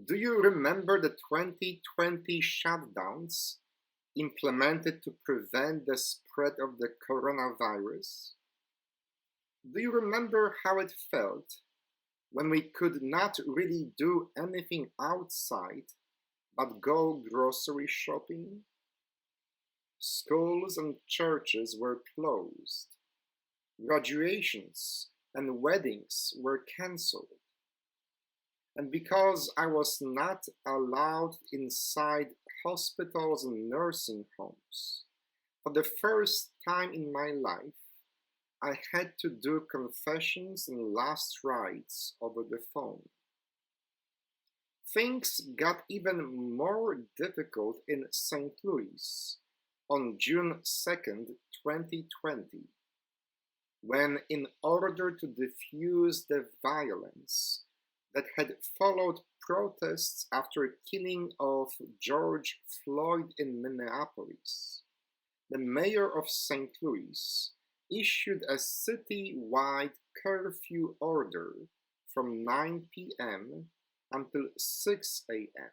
Do you remember the 2020 shutdowns implemented to prevent the spread of the coronavirus? Do you remember how it felt when we could not really do anything outside but go grocery shopping? Schools and churches were closed. Graduations and weddings were cancelled. And because I was not allowed inside hospitals and nursing homes, for the first time in my life, I had to do confessions and last rites over the phone. Things got even more difficult in St. Louis on June 2nd, 2020, when, in order to diffuse the violence that had followed protests after killing of George Floyd in Minneapolis, the mayor of St. Louis issued a city-wide curfew order from 9 p.m. until 6 a.m.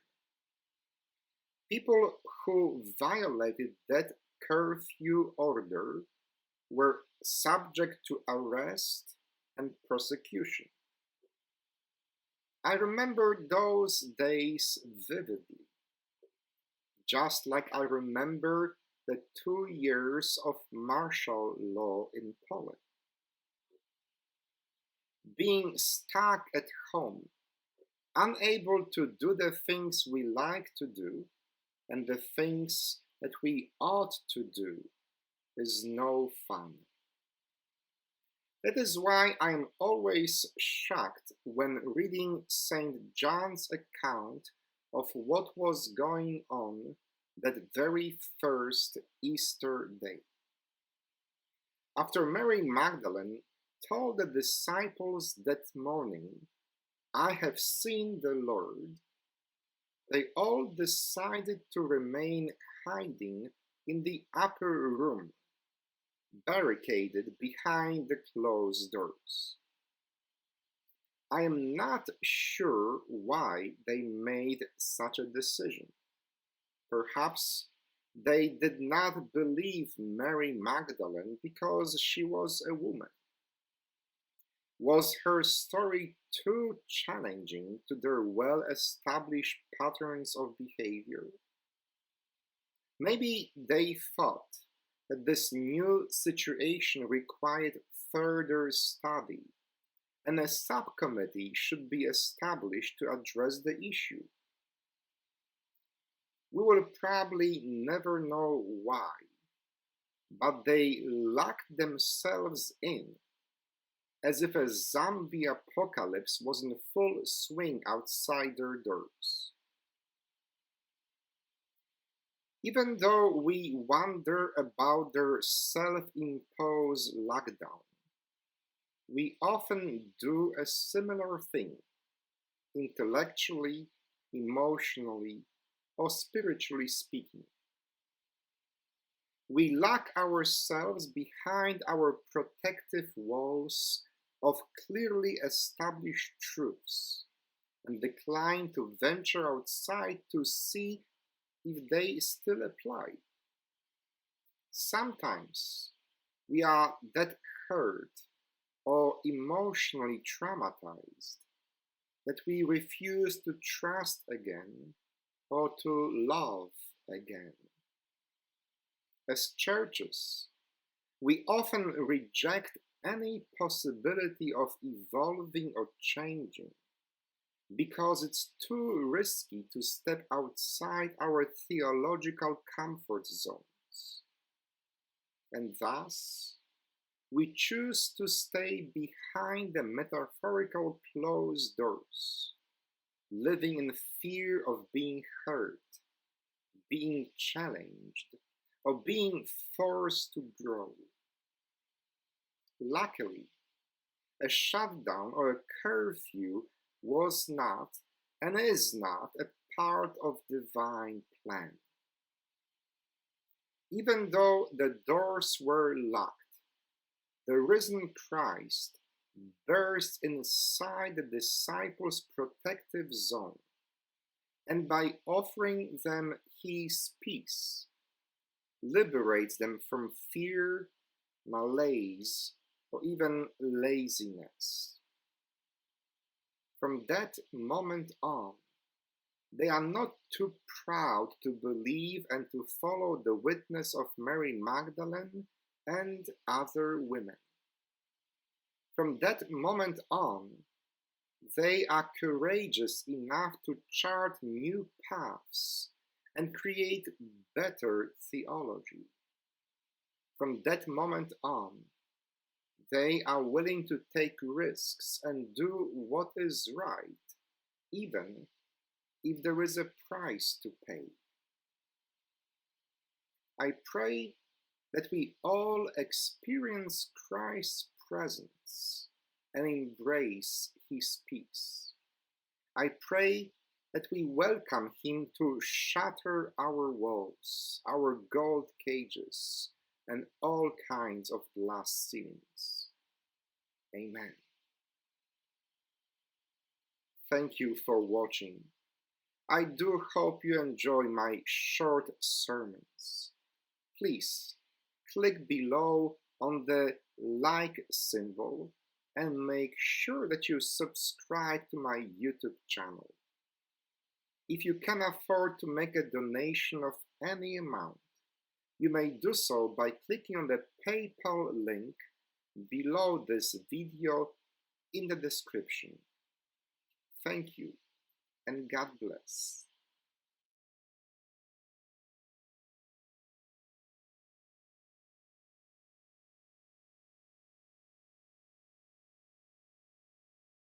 People who violated that curfew order were subject to arrest and prosecution. I remember those days vividly, just like I remember the 2 years of martial law in Poland. Being stuck at home, unable to do the things we like to do and the things that we ought to do, is no fun. That is why I am always shocked when reading St. John's account of what was going on that very first Easter day. After Mary Magdalene told the disciples that morning, "I have seen the Lord," they all decided to remain hiding in the upper room, barricaded behind the closed doors. I am not sure why they made such a decision. Perhaps they did not believe Mary Magdalene because she was a woman. Was her story too challenging to their well-established patterns of behavior? Maybe they thought that this new situation required further study, and a subcommittee should be established to address the issue. We will probably never know why, but they locked themselves in as if a zombie apocalypse was in full swing outside their doors. Even though we wonder about their self-imposed lockdown, we often do a similar thing, intellectually, emotionally, or spiritually speaking. We lock ourselves behind our protective walls of clearly established truths and decline to venture outside to see if they still apply. Sometimes we are that hurt or emotionally traumatized that we refuse to trust again or to love again. As churches, we often reject any possibility of evolving or changing because it's too risky to step outside our theological comfort zones. And thus, we choose to stay behind the metaphorical closed doors, living in fear of being hurt, being challenged, or being forced to grow. Luckily, a shutdown or a curfew was not and is not a part of divine plan. Even though the doors were locked, the risen Christ burst inside the disciples' protective zone and by offering them His peace, liberates them from fear, malaise, or even laziness. From that moment on, they are not too proud to believe and to follow the witness of Mary Magdalene and other women. From that moment on, they are courageous enough to chart new paths and create better theology. From that moment on, they are willing to take risks and do what is right, even if there is a price to pay. I pray that we all experience Christ's presence and embrace His peace. I pray that we welcome Him to shatter our walls, our gold cages, and all kinds of glass ceilings. Amen. Thank you for watching. I do hope you enjoy my short sermons. Please click below on the like symbol and make sure that you subscribe to my YouTube channel. If you can afford to make a donation of any amount, you may do so by clicking on the PayPal link below this video in the description. Thank you, and God bless.